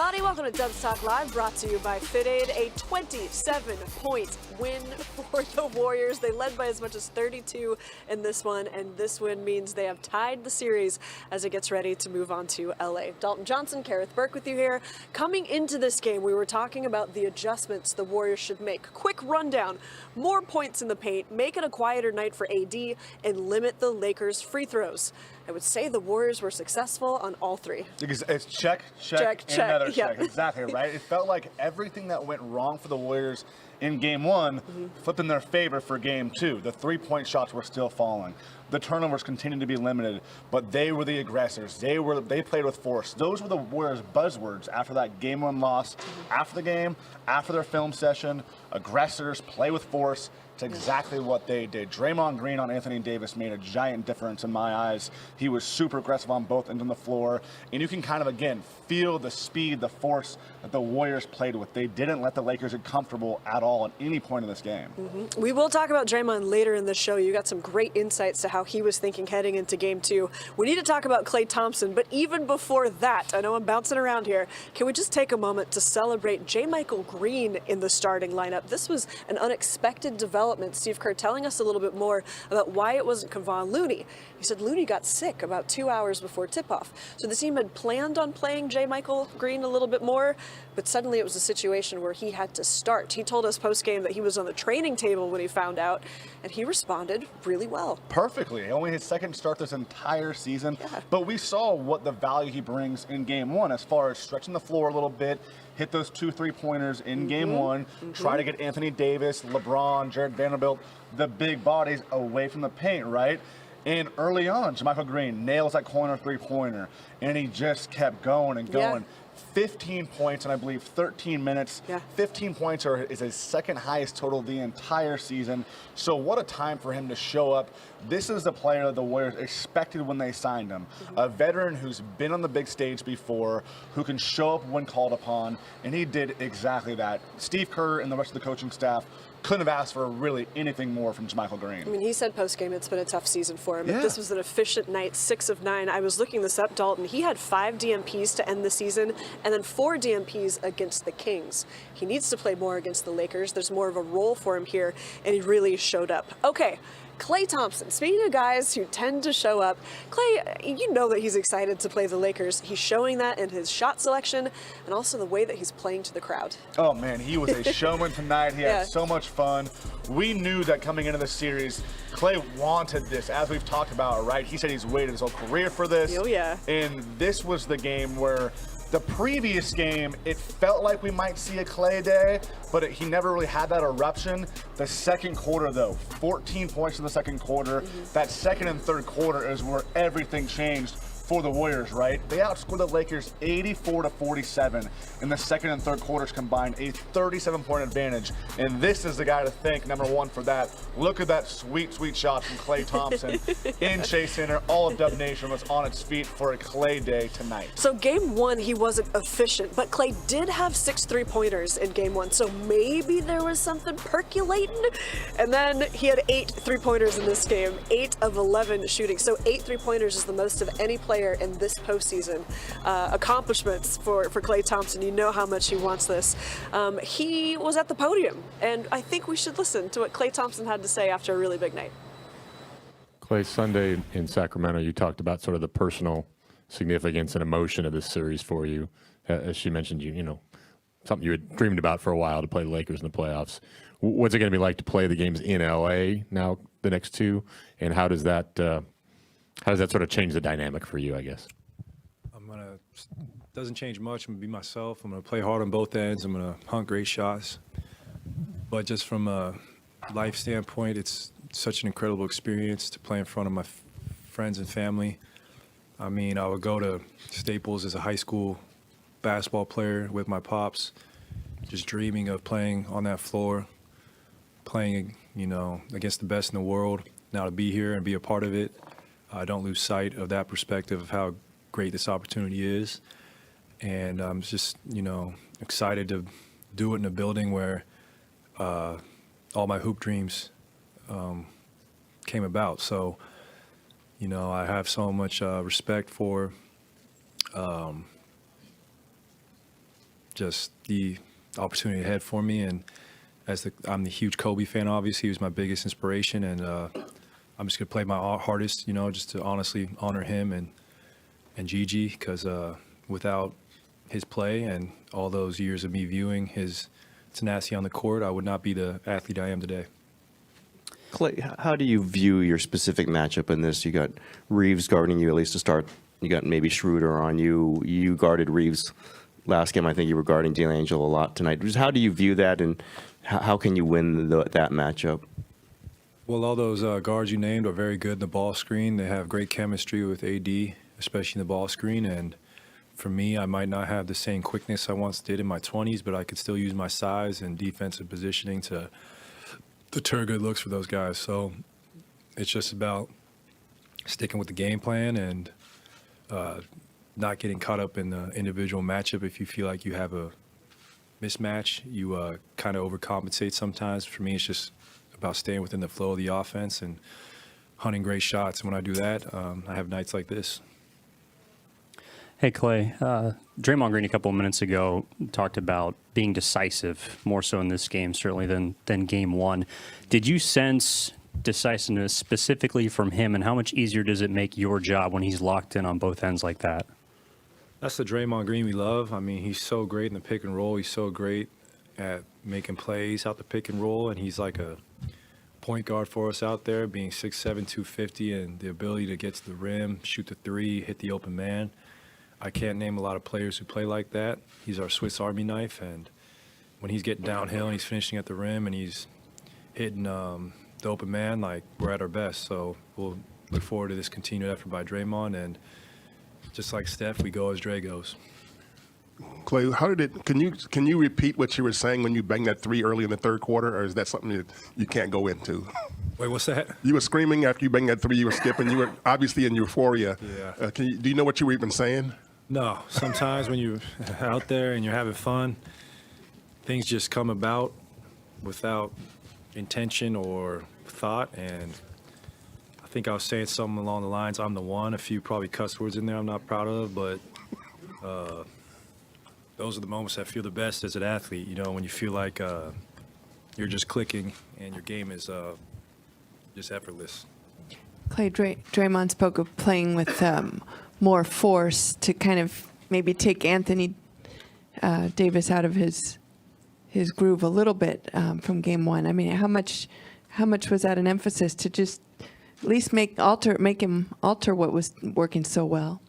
everybody. Welcome to Dubs Talk Live, brought to you by FitAid. A 27-point win for the Warriors. They led by as much as 32 in this one, and this win means they have tied the series as it gets ready to move on to LA. Dalton Johnson, Kerith, Burke with you here. Coming into this game, we were talking about the adjustments the Warriors should make. Quick rundown: more points in the paint, make it a quieter night for AD, and limit the Lakers' free throws. I would say the Warriors were successful on all three. It's check, and another check. Exactly, right? It felt like everything that went wrong for the Warriors in game one flipped in their favor for game two. The three-point shots were still falling. The turnovers continued to be limited, but they were the aggressors. They played with force. Those were the Warriors' buzzwords after that game one loss. After the game, after their film session, aggressors, play with force. It's exactly what they did. Draymond Green on Anthony Davis made a giant difference in my eyes. He was super aggressive on both ends of the floor. And you can kind of, again, feel the speed, the force that the Warriors played with. They didn't let the Lakers get comfortable at all at any point in this game. We will talk about Draymond later in the show. You got some great insights to how he was thinking heading into game two. We need to talk about Klay Thompson, but even before that, I know I'm bouncing around here, can we just take a moment to celebrate J. Michael Green in the starting lineup? This was an unexpected development. Steve Kerr telling us a little bit more about why it wasn't Kevon Looney. He said Looney got sick about 2 hours before tip-off. So the team had planned on playing J. Michael Green a little bit more, but suddenly it was a situation where he had to start. He told us post-game that he was on the training table when he found out, and he responded really well. Perfectly. Only his second start this entire season, but we saw what the value he brings in game one as far as stretching the floor a little bit, hit those 2 3-pointers in game one, try to get Anthony Davis, LeBron, Jared Vanderbilt, the big bodies away from the paint, right? And early on, JaMychal Green nails that corner 3-pointer, and he just kept going and going. 15 points in, I believe, 13 minutes. 15 points is his second highest total the entire season. So what a time for him to show up. This is the player that the Warriors expected when they signed him. A veteran who's been on the big stage before, who can show up when called upon, and he did exactly that. Steve Kerr and the rest of the coaching staff couldn't have asked for really anything more from JaMychal Green. I mean, he said post-game it's been a tough season for him. But this was an efficient night, 6 of 9. I was looking this up, Dalton. He had 5 DMPs to end the season, and then 4 DMPs against the Kings. He needs to play more against the Lakers. There's more of a role for him here, and he really showed up. Okay. Klay Thompson, speaking of guys who tend to show up, Klay, you know that he's excited to play the Lakers. He's showing that in his shot selection and also the way that he's playing to the crowd. Oh, man, he was a showman tonight. He had so much fun. We knew that coming into the series, Klay wanted this, as we've talked about, right? He said he's waited his whole career for this. Oh, yeah. And this was the game where the previous game, it felt like we might see a Klay day, but he never really had that eruption. The second quarter, though, 14 points in the second quarter. That second and third quarter is where everything changed for the Warriors, right? They outscored the Lakers 84-47 in the second and third quarters combined, a 37-point advantage. And this is the guy to thank, number one, for that. Look at that sweet, sweet shot from Klay Thompson in Chase Center. All of Dub Nation was on its feet for a Klay day tonight. So game one, he wasn't efficient, but Klay did have 6 3-pointers in game one, so maybe there was something percolating. And then he had 8 3-pointers in this game, 8 of 11 shooting. So 8 3-pointers is the most of any player in this postseason. Accomplishments for Klay Thompson. You know how much he wants this. He was at the podium, and I think we should listen to what Klay Thompson had to say after a really big night. Klay, Sunday in Sacramento, you talked about sort of the personal significance and emotion of this series for you. As she mentioned, you know, something you had dreamed about for a while, to play the Lakers in the playoffs. What's it going to be like to play the games in LA now, the next two, and how does that sort of change the dynamic for you, I guess? Doesn't change much. I'm going to be myself. I'm going to play hard on both ends. I'm going to hunt great shots. But just from a life standpoint, it's such an incredible experience to play in front of my friends and family. I mean, I would go to Staples as a high school basketball player with my pops, just dreaming of playing on that floor, playing, you know, against the best in the world. Now to be here and be a part of it, I don't lose sight of that perspective of how great this opportunity is. And I'm just, you know, excited to do it in a building where all my hoop dreams came about. So, you know, I have so much respect for just the opportunity ahead for me. And I'm the huge Kobe fan, obviously. He was my biggest inspiration, and I'm just going to play my hardest, just to honestly honor him and Gigi, because without his play and all those years of me viewing his tenacity on the court, I would not be the athlete I am today. Clay, how do you view your specific matchup in this? You got Reeves guarding you, at least to start. You got maybe Schroeder on you. You guarded Reeves last game. I think you were guarding D'Angelo a lot tonight. Just how do you view that, and how can you win that matchup? Well, all those guards you named are very good in the ball screen. They have great chemistry with AD, especially in the ball screen. And for me, I might not have the same quickness I once did in my 20s, but I could still use my size and defensive positioning to deter good looks for those guys. So it's just about sticking with the game plan and not getting caught up in the individual matchup. If you feel like you have a mismatch, you kind of overcompensate sometimes. For me, it's just about staying within the flow of the offense and hunting great shots. And when I do that, I have nights like this. Hey, Clay. Draymond Green a couple of minutes ago talked about being decisive more so in this game, certainly than game one. Did you sense decisiveness specifically from him, and how much easier does it make your job when he's locked in on both ends like that? That's the Draymond Green we love. I mean, he's so great in the pick and roll. He's so great at making plays out the pick and roll, and he's like a point guard for us out there, being 6'7", 250, and the ability to get to the rim, shoot the three, hit the open man. I can't name a lot of players who play like that. He's our Swiss Army knife, and when he's getting downhill and he's finishing at the rim and he's hitting the open man, like, we're at our best. So we'll look forward to this continued effort by Draymond, and just like Steph, we go as Dre goes. Clay, how did it? Can you repeat what you were saying when you banged that three early in the third quarter, or is that something that you can't go into? Wait, what's that? You were screaming after you banged that three. You were skipping. You were obviously in euphoria. Yeah. Do you know what you were even saying? No. Sometimes when you're out there and you're having fun, things just come about without intention or thought, and I think I was saying something along the lines, I'm the one, a few probably cuss words in there I'm not proud of, but those are the moments I feel the best as an athlete, when you feel like you're just clicking and your game is just effortless. Clay, Draymond spoke of playing with more force to kind of maybe take Anthony Davis out of his groove a little bit from game one. I mean, how much was that an emphasis to just at least make him alter what was working so well?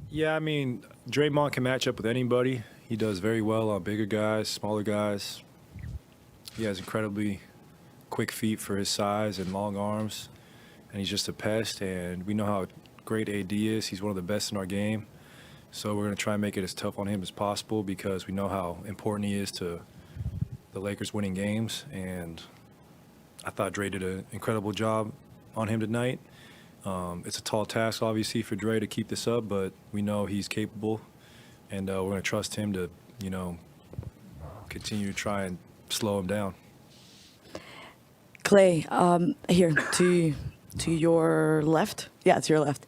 Yeah, I mean, Draymond can match up with anybody. He does very well on bigger guys, smaller guys. He has incredibly quick feet for his size and long arms, and he's just a pest, and we know how great AD is. He's one of the best in our game, so we're going to try and make it as tough on him as possible because we know how important he is to the Lakers winning games, and I thought Dre did an incredible job on him tonight. It's a tall task, obviously, for Dre to keep this up, but we know he's capable, and we're going to trust him to, continue to try and slow him down. Clay, here to your left. Yeah, to your left.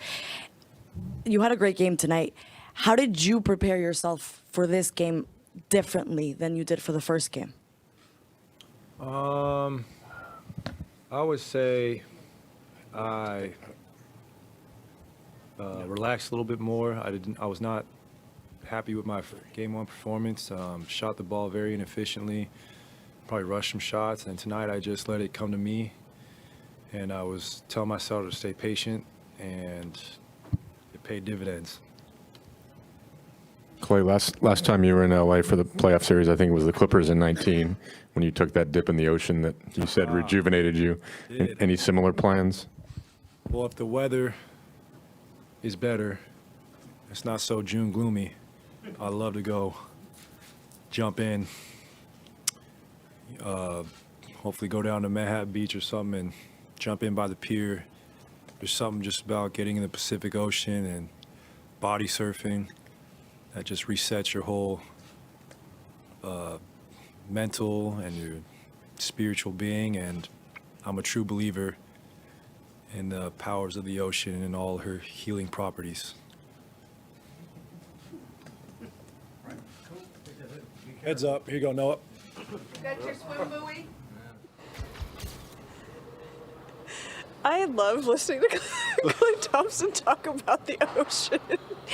You had a great game tonight. How did you prepare yourself for this game differently than you did for the first game? I would say I relaxed a little bit more. I was not happy with my game one performance. Shot the ball very inefficiently. Probably rushed some shots, and tonight I just let it come to me, and I was telling myself to stay patient, and it paid dividends. Clay, last time you were in LA for the playoff series, I think it was the Clippers in 19, when you took that dip in the ocean that you said rejuvenated you. Any similar plans? Well, if the weather is better, it's not so June gloomy, I'd love to go jump in, hopefully go down to Manhattan Beach or something and jump in by the pier. There's something just about getting in the Pacific Ocean and body surfing that just resets your whole mental and your spiritual being, and I'm a true believer in the powers of the ocean and all her healing properties. Heads up. Here you go, Noah. Got your swim buoy? I love listening to Klay Thompson talk about the ocean.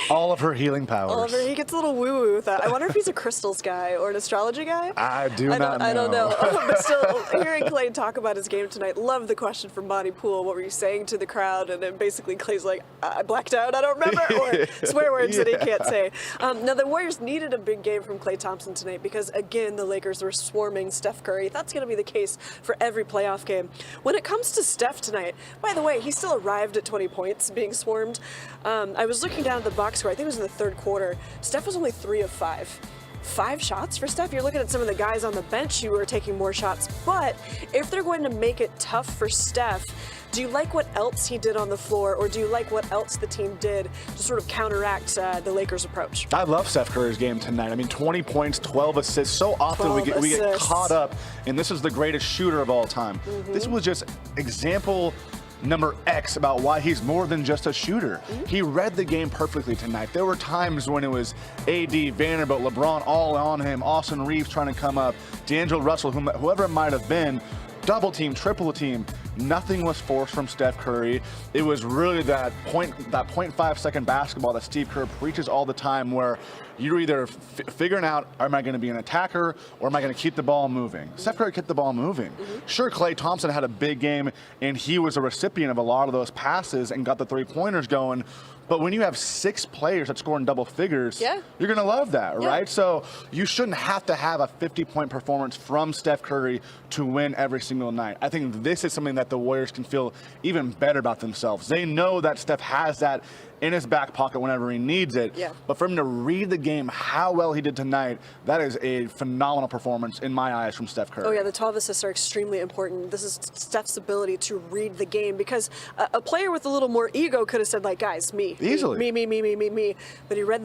All of her healing powers. Oliver, he gets a little woo-woo with that. I wonder if he's a crystals guy or an astrology guy. I don't know. I don't know. But still, hearing Klay talk about his game tonight, love the question from Monty Poole. What were you saying to the crowd? And then basically Klay's like, I blacked out, I don't remember, or swear words that he can't say. Now, the Warriors needed a big game from Klay Thompson tonight because, again, the Lakers were swarming Steph Curry. That's going to be the case for every playoff game. When it comes to Steph tonight, by the way, he still arrived at 20 points being swarmed. I was looking down at the box score. I think it was in the third quarter. Steph was only 3 of 5. 5 shots for Steph. You're looking at some of the guys on the bench who are taking more shots. But if they're going to make it tough for Steph, do you like what else he did on the floor, or do you like what else the team did to sort of counteract the Lakers' approach? I love Steph Curry's game tonight. I mean, 20 points, 12 assists. So often we get caught up, and this is the greatest shooter of all time. This was just example number X about why he's more than just a shooter. He read the game perfectly tonight. There were times when it was AD, Vanderbilt, LeBron all on him, Austin Reeves trying to come up, D'Angelo Russell, whoever it might have been, double team, triple team. Nothing was forced from Steph Curry. It was really that 0.5 second basketball that Steve Kerr preaches all the time, where you're either figuring out, am I going to be an attacker or am I going to keep the ball moving? Steph Curry kept the ball moving. Sure, Klay Thompson had a big game, and he was a recipient of a lot of those passes and got the three-pointers going. But when you have 6 players that score in double figures, you're going to love that, right? So you shouldn't have to have a 50-point performance from Steph Curry to win every single night. I think this is something that the Warriors can feel even better about themselves. They know that Steph has that in his back pocket whenever he needs it. But for him to read the game how well he did tonight, that is a phenomenal performance in my eyes from Steph Curry. Oh yeah, the 12 assists are extremely important. This is Steph's ability to read the game, because a player with a little more ego could have said, like, guys, me. Easily. Me. But he read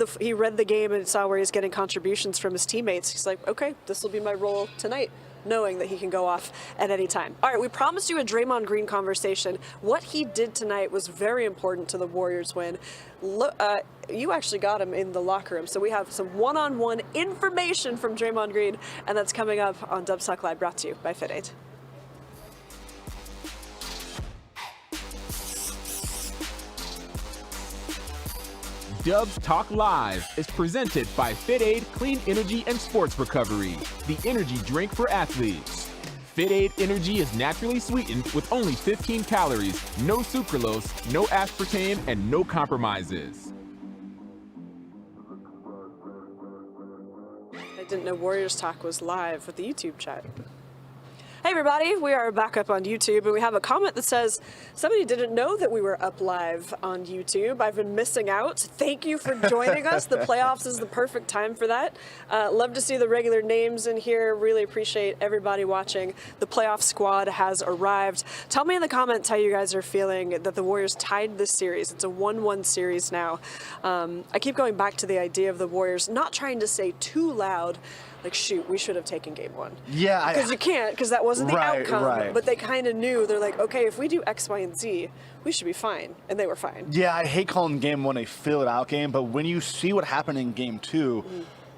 the game and saw where he's getting contributions from his teammates. He's like, okay, this will be my role tonight, knowing that he can go off at any time. All right, we promised you a Draymond Green conversation. What he did tonight was very important to the Warriors win. You actually got him in the locker room, so we have some one-on-one information from Draymond Green, and that's coming up on Dubs Talk Live, brought to you by Fit 8. Dubs Talk Live is presented by Fit Aid Clean Energy and Sports Recovery, the energy drink for athletes. Fit Aid Energy is naturally sweetened with only 15 calories, no sucralose, no aspartame, and no compromises. I didn't know Warriors Talk was live with the YouTube chat. Hey everybody, we are back up on YouTube, and we have a comment that says, somebody didn't know that we were up live on YouTube. I've been missing out. Thank you for joining us. The playoffs is the perfect time for that. Love to see the regular names in here. Really appreciate everybody watching. The playoff squad has arrived. Tell me in the comments how you guys are feeling that the Warriors tied this series. It's a 1-1 series now. I keep going back to the idea of the Warriors not trying to say too loud, like, shoot, we should have taken game 1. Yeah. Because you can't, because that wasn't the outcome. Right. But they kind of knew. They're like, okay, if we do X, Y, and Z, we should be fine. And they were fine. Yeah, I hate calling game 1 a fill-it-out game, but when you see what happened in game 2,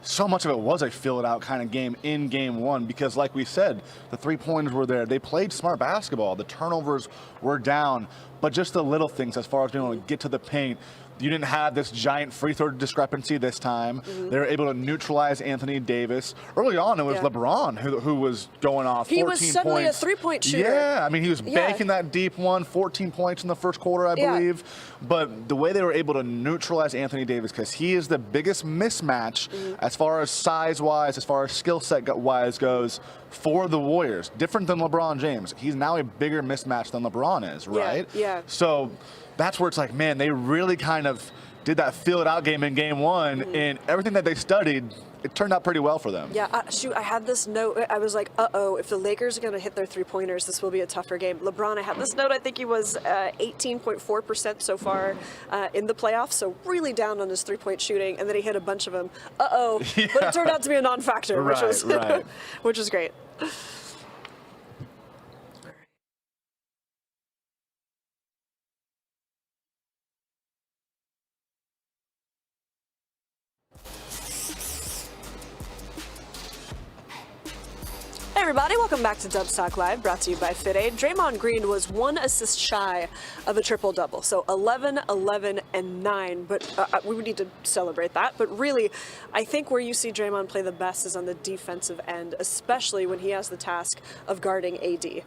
so much of it was a fill-it-out kind of game in game 1, because like we said, the three-pointers were there. They played smart basketball. The turnovers were down, but just the little things as far as being able to get to the paint. You didn't have this giant free throw discrepancy this time. They were able to neutralize Anthony Davis. Early on, it was LeBron who was going off 14 points. He was suddenly a three-point shooter. Yeah, I mean, he was banking that deep one, 14 points in the first quarter, I believe. But the way they were able to neutralize Anthony Davis, because he is the biggest mismatch as far as size-wise, as far as skill set-wise goes, for the Warriors. Different than LeBron James. He's now a bigger mismatch than LeBron is, right? Yeah. So that's where it's like, man, they really kind of did that fill-it-out game in game 1, and everything that they studied, it turned out pretty well for them. Yeah, shoot, I had this note. I was like, uh-oh, if the Lakers are going to hit their three-pointers, this will be a tougher game. LeBron, I had this note. I think he was 18.4% so far in the playoffs, so really down on his three-point shooting, and then he hit a bunch of them. Uh-oh. But it turned out to be a non-factor, which was great. everybody, welcome back to Dubs Talk Live, brought to you by FitAid. Draymond Green was 1 assist shy of a triple-double, so 11, 11, and 9, but we would need to celebrate that. But really, I think where you see Draymond play the best is on the defensive end, especially when he has the task of guarding AD.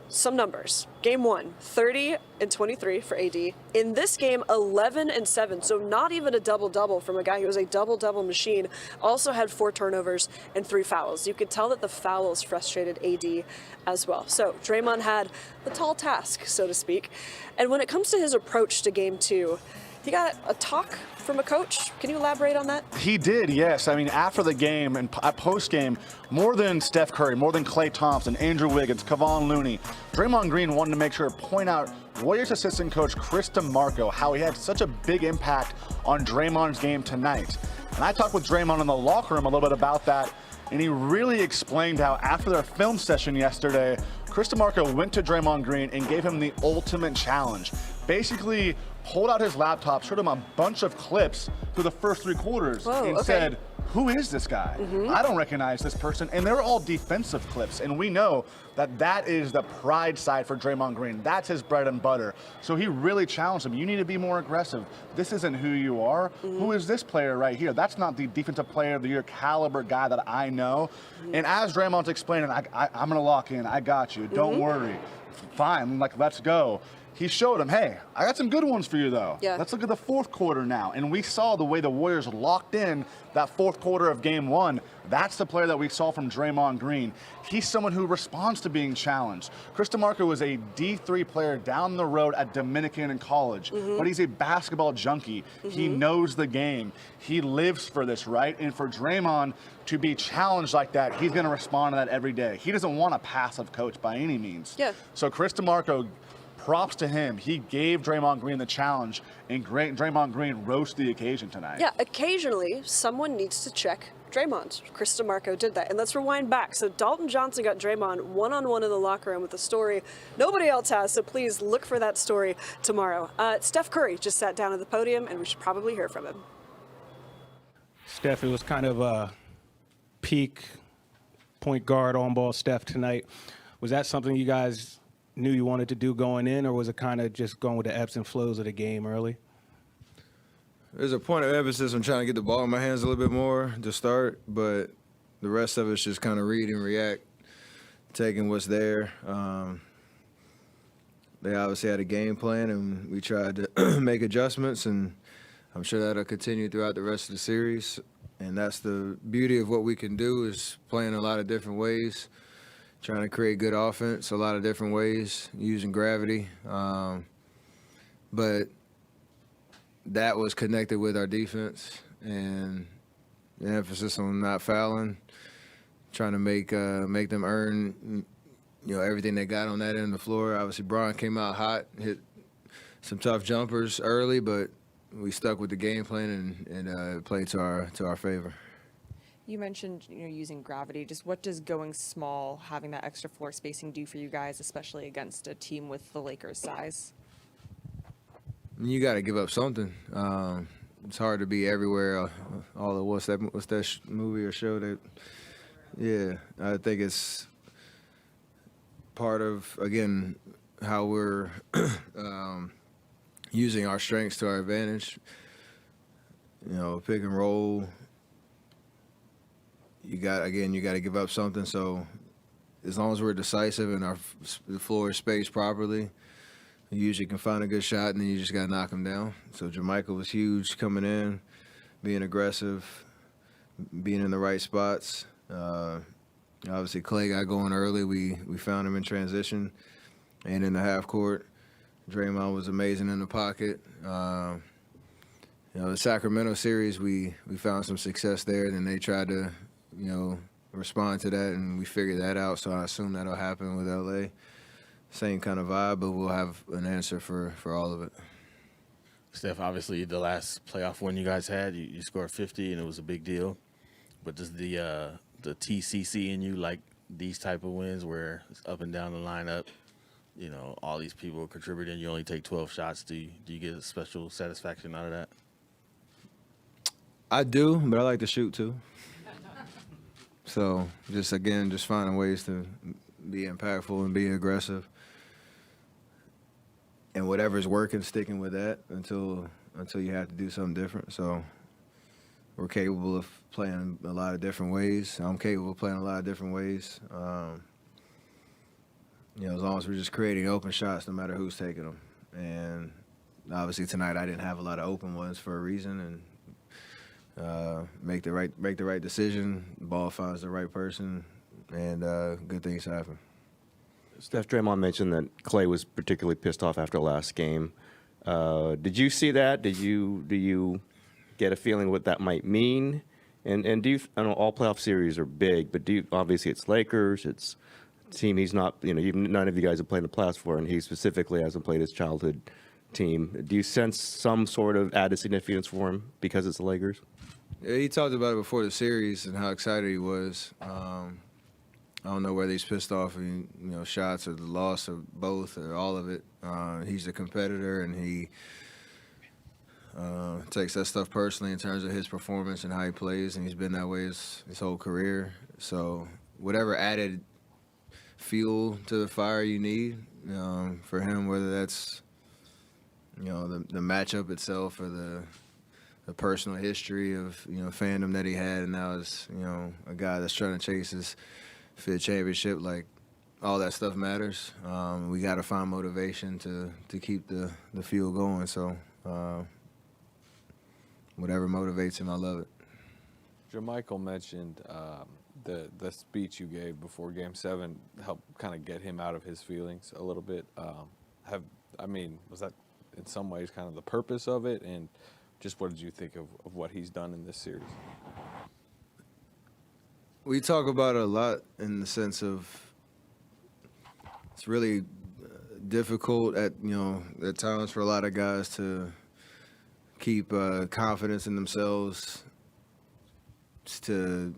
Some numbers. Game 1, 30 and 23 for AD. In this game, 11 and 7, so not even a double-double from a guy who was a double-double machine. Also had 4 turnovers and 3 fouls. You could tell that the fouls frustrated AD as well. So Draymond had the tall task, so to speak. And when it comes to his approach to Game 2, he got a talk from a coach. Can you elaborate on that? He did, yes. I mean, after the game and post-game, more than Steph Curry, more than Klay Thompson, Andrew Wiggins, Kevon Looney, Draymond Green wanted to make sure to point out Warriors assistant coach Chris DeMarco, how he had such a big impact on Draymond's game tonight. And I talked with Draymond in the locker room a little bit about that, and he really explained how after their film session yesterday, Chris DeMarco went to Draymond Green and gave him the ultimate challenge. Basically, pulled out his laptop, showed him a bunch of clips through the first 3 quarters, and said, who is this guy? I don't recognize this person. And they're all defensive clips. And we know that that is the pride side for Draymond Green. That's his bread and butter. So he really challenged him. You need to be more aggressive. This isn't who you are. Who is this player right here? That's not the defensive player of the year caliber guy that I know. And as Draymond's explaining, I'm going to lock in. I got you. Don't worry. Fine. Like, let's go. He showed him, hey, I got some good ones for you, though. Yeah. Let's look at the fourth quarter now. And we saw the way the Warriors locked in that fourth quarter of Game 1. That's the player that we saw from Draymond Green. He's someone who responds to being challenged. Chris DeMarco was a D3 player down the road at Dominican in college, but he's a basketball junkie. He knows the game. He lives for this, right? And for Draymond to be challenged like that, he's going to respond to that every day. He doesn't want a passive coach by any means. Yeah. So Chris DeMarco, props to him. He gave Draymond Green the challenge, and Draymond Green rose to the occasion tonight. Yeah, occasionally someone needs to check Draymond. Chris DeMarco did that. And let's rewind back. So Dalton Johnson got Draymond one-on-one in the locker room with a story nobody else has, so please look for that story tomorrow. Steph Curry just sat down at the podium, and we should probably hear from him. Steph, it was kind of a peak point guard on-ball Steph tonight. Was that something you guys knew you wanted to do going in, or was it kind of just going with the ebbs and flows of the game early? There's a point of emphasis on trying to get the ball in my hands a little bit more to start, but the rest of it's just kind of read and react, taking what's there. They obviously had a game plan, and we tried to make adjustments, and I'm sure that'll continue throughout the rest of the series. And that's the beauty of what we can do, is playing a lot of different ways, trying to create good offense a lot of different ways, using gravity. But that was connected with our defense and the emphasis on not fouling, trying to make them earn, everything they got on that end of the floor. Obviously, Braun came out hot, hit some tough jumpers early, but we stuck with the game plan and played to our favor. You mentioned, using gravity. Just what does going small, having that extra floor spacing do for you guys, especially against a team with the Lakers' size? You got to give up something. It's hard to be everywhere. All of what's that movie or show that? Yeah, I think it's part of, again, how we're using our strengths to our advantage. Pick and roll. You got to give up something. So as long as we're decisive and the floor is spaced properly, you usually can find a good shot, and then you just got to knock them down. So Jermichael was huge coming in, being aggressive, being in the right spots. Obviously, Klay got going early. We found him in transition and in the half court. Draymond was amazing in the pocket. The Sacramento series, we found some success there, and then they tried to respond to that, and we figured that out. So I assume that'll happen with LA. Same kind of vibe, but we'll have an answer for all of it. Steph, obviously the last playoff win you guys had, you scored 50, and it was a big deal. But does the TCC in you like these type of wins where it's up and down the lineup? All these people contributing. You only take 12 shots. Do you get a special satisfaction out of that? I do, but I like to shoot too. So just finding ways to be impactful and be aggressive. And whatever's working, sticking with that until you have to do something different. So we're capable of playing a lot of different ways. I'm capable of playing a lot of different ways. As long as we're just creating open shots, no matter who's taking them. And obviously tonight I didn't have a lot of open ones for a reason, and make the right decision. The ball finds the right person, and good things happen. Steph, Draymond mentioned that Clay was particularly pissed off after last game. Did you see that? Do you get a feeling what that might mean? And do you? I know all playoff series are big, but obviously it's Lakers, it's a team he's not. None of you guys have played in the playoffs before, and he specifically hasn't played his childhood team. Do you sense some sort of added significance for him because it's the Lakers? Yeah, he talked about it before the series and how excited he was. I don't know whether he's pissed off at shots or the loss or both or all of it. He's a competitor, and he takes that stuff personally in terms of his performance and how he plays, and he's been that way his whole career. So whatever added fuel to the fire you need for him, whether that's the matchup itself or the personal history of fandom that he had, and now is a guy that's trying to chase his fifth championship. Like, all that stuff matters. We got to find motivation to keep the fuel going. So whatever motivates him, I love it. JaMychal mentioned the speech you gave before Game 7 helped kind of get him out of his feelings a little bit. Was that in some ways kind of the purpose of it? And just what did you think of what he's done in this series? We talk about it a lot in the sense of it's really difficult at times for a lot of guys to keep confidence in themselves, to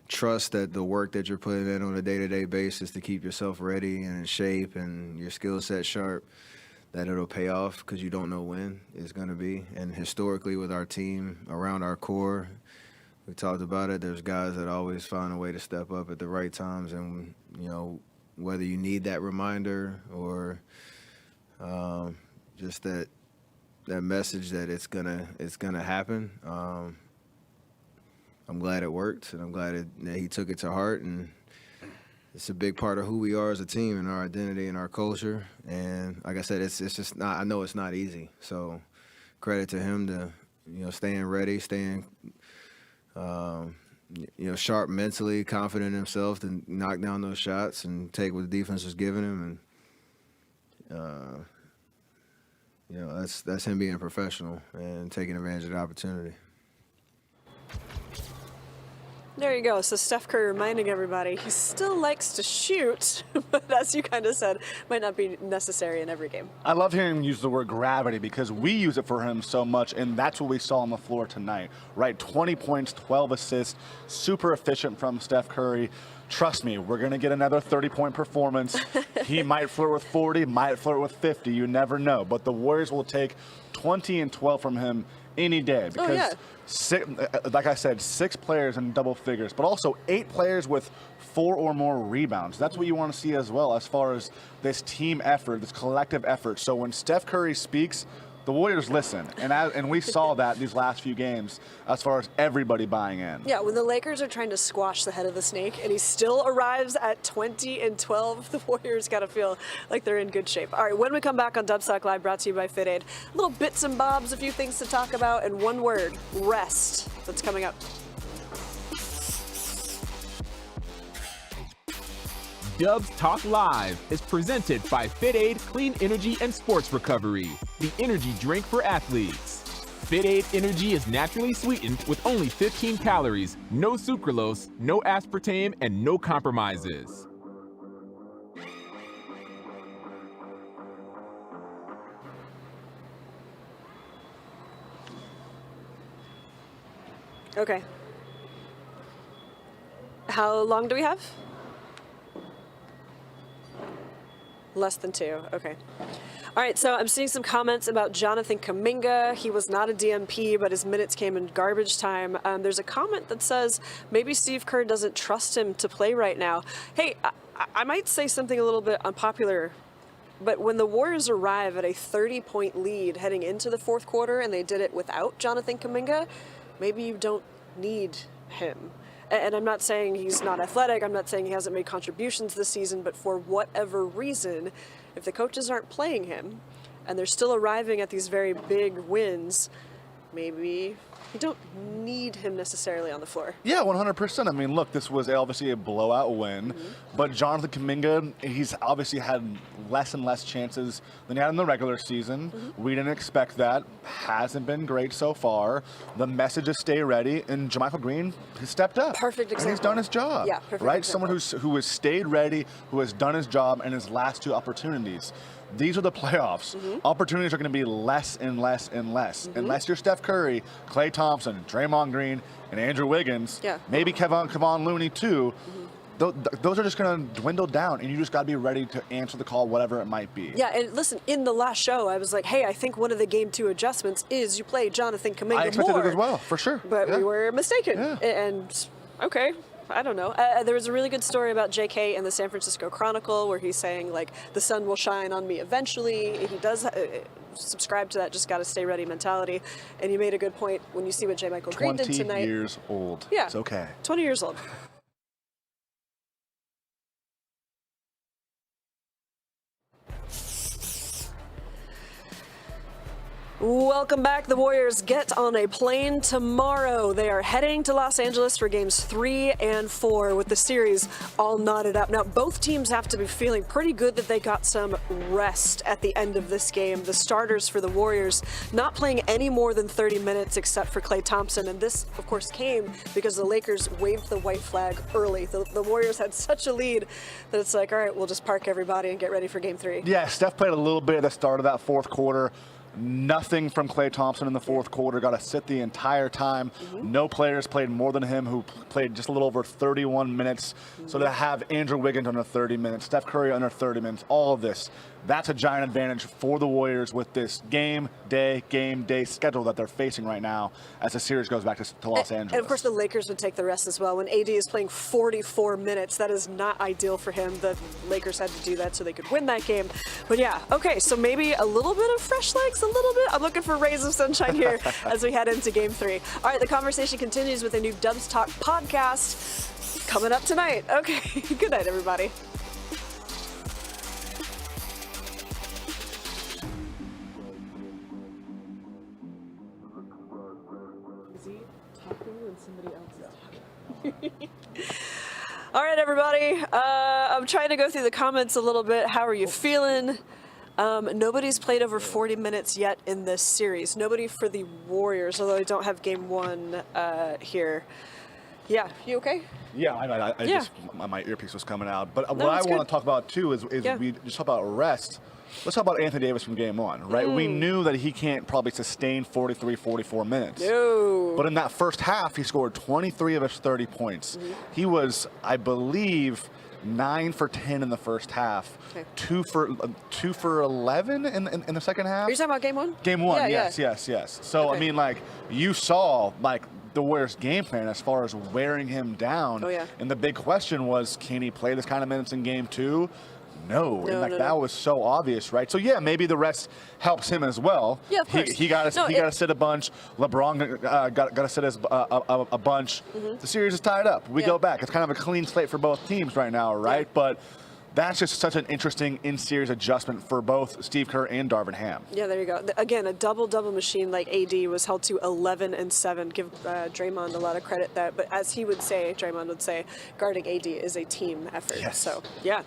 trust that the work that you're putting in on a day-to-day basis to keep yourself ready and in shape and your skill set sharp, that it'll pay off, because you don't know when it's going to be. And historically with our team, around our core, we talked about it, there's guys that always find a way to step up at the right times. And, whether you need that reminder or just that message that it's gonna happen, I'm glad it worked, and I'm glad that he took it to heart. And it's a big part of who we are as a team and our identity and our culture. And like I said, it's just not, I know it's not easy. So credit to him to, staying ready, staying, sharp mentally, confident in himself to knock down those shots and take what the defense was giving him. And, that's him being professional and taking advantage of the opportunity. There you go. So Steph Curry reminding everybody he still likes to shoot, but as you kind of said, might not be necessary in every game. I love hearing him use the word gravity because we use it for him so much, and that's what we saw on the floor tonight, right? 20 points, 12 assists, super efficient from Steph Curry. Trust me, we're going to get another 30-point performance. He might flirt with 40, might flirt with 50. You never know. But the Warriors will take 20 and 12 from him any day because, like I said, 6 players in double figures, but also 8 players with 4 or more rebounds. That's what you want to see as well as far as this team effort, this collective effort. So when Steph Curry speaks, the Warriors listen, and we saw that these last few games as far as everybody buying in. Yeah, when the Lakers are trying to squash the head of the snake and he still arrives at 20 and 12, the Warriors got to feel like they're in good shape. All right, when we come back on Dubstock Live, brought to you by FitAid, little bits and bobs, a few things to talk about, and one word, rest. That's coming up. Dubs Talk Live is presented by FitAid Clean Energy and Sports Recovery, the energy drink for athletes. FitAid Energy is naturally sweetened with only 15 calories, no sucralose, no aspartame, and no compromises. Okay. How long do we have? Less than 2, okay. All right, so I'm seeing some comments about Jonathan Kuminga. He was not a DMP, but his minutes came in garbage time. There's a comment that says maybe Steve Kerr doesn't trust him to play right now. Hey, I might say something a little bit unpopular, but when the Warriors arrive at a 30-point lead heading into the fourth quarter and they did it without Jonathan Kuminga, maybe you don't need him. And I'm not saying he's not athletic. I'm not saying he hasn't made contributions this season, but for whatever reason, if the coaches aren't playing him and they're still arriving at these very big wins, maybe you don't need him necessarily on the floor. Yeah, 100%. I mean, look, this was obviously a blowout win, but Jonathan Kuminga, he's obviously had less and less chances than he had in the regular season. We didn't expect that. Hasn't been great so far. The message is stay ready, and JaMychal Green has stepped up. Perfect example. And he's done his job. Yeah, perfect right? example. Someone who has stayed ready, who has done his job in his last two opportunities. These are the playoffs. Opportunities are going to be less and less and less. Unless you're Steph Curry, Klay Thompson, Draymond Green, and Andrew Wiggins, maybe Kevon Looney too, those are just going to dwindle down, and you just got to be ready to answer the call, whatever it might be. Yeah, and listen, in the last show, I was like, hey, I think one of the Game 2 adjustments is you play Jonathan Kuminga more. I expected it as well, for sure. But we were mistaken. And, okay. I don't know. There was a really good story about JK in the San Francisco Chronicle where he's saying, like, the sun will shine on me eventually. He does subscribe to that just got to stay ready mentality. And you made a good point when you see what JaMychal Green did tonight. 20 years old. Yeah. It's okay. 20 years old. Welcome back. The Warriors get on a plane tomorrow. They are heading to Los Angeles for games 3 and 4 with the series all knotted up. Now, both teams have to be feeling pretty good that they got some rest at the end of this game. The starters for the Warriors not playing any more than 30 minutes except for Klay Thompson. And this, of course, came because the Lakers waved the white flag early. The Warriors had such a lead that it's like, all right, we'll just park everybody and get ready for game 3. Yeah, Steph played a little bit at the start of that fourth quarter. Nothing from Klay Thompson in the fourth quarter. Got to sit the entire time. No players played more than him, who played just a little over 31 minutes. So to have Andrew Wiggins under 30 minutes, Steph Curry under 30 minutes, all of this, that's a giant advantage for the Warriors with this game day schedule that they're facing right now as the series goes back to Los Angeles. And of course, the Lakers would take the rest as well. When AD is playing 44 minutes, that is not ideal for him. The Lakers had to do that so they could win that game. But yeah, okay, so maybe a little bit of fresh legs, a little bit. I'm looking for rays of sunshine here as we head into game 3. All right, the conversation continues with a new Dubs Talk podcast coming up tonight. Okay, good night, everybody. All right, everybody. I'm trying to go through the comments a little bit. How are you feeling? Nobody's played over 40 minutes yet in this series. Nobody for the Warriors, although I don't have game 1 here. Yeah, you okay? Yeah, I just my earpiece was coming out. But what I good. want to talk about too is we just talk about rest. Let's talk about Anthony Davis from game 1, right? We knew that he can't probably sustain 43, 44 minutes. No. But in that first half, he scored 23 of his 30 points. He was, I believe, 9 for 10 in the first half. Okay. 2 for 11 in the second half. Are you talking about game 1? Game 1, Yeah, yes. So, okay. I mean, like, you saw, like, the Warriors' game plan as far as wearing him down. Oh, yeah. And the big question was, can he play this kind of minutes in game 2? No. In fact, that was so obvious, right? So, yeah, maybe the rest helps him as well. Yeah, of course. He got to sit a bunch. LeBron got to sit a bunch. The series is tied up. We go back. It's kind of a clean slate for both teams right now, right? Yeah. But that's just such an interesting in-series adjustment for both Steve Kerr and Darvin Ham. Yeah, there you go. Again, a double-double machine like AD was held to 11 and 7. Give Draymond a lot of credit that. But as Draymond would say, guarding AD is a team effort. Yes. So, yeah.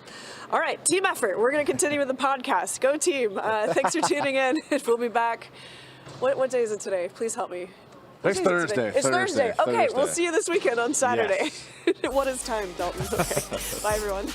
All right, team effort. We're going to continue with the podcast. Go team. Thanks for tuning in. We'll be back. What day is it today? Please help me. It's Thursday. It's Thursday. Okay, Thursday. we'll see you this weekend on Saturday. Yes. What is time, Dalton? Okay. Bye, everyone.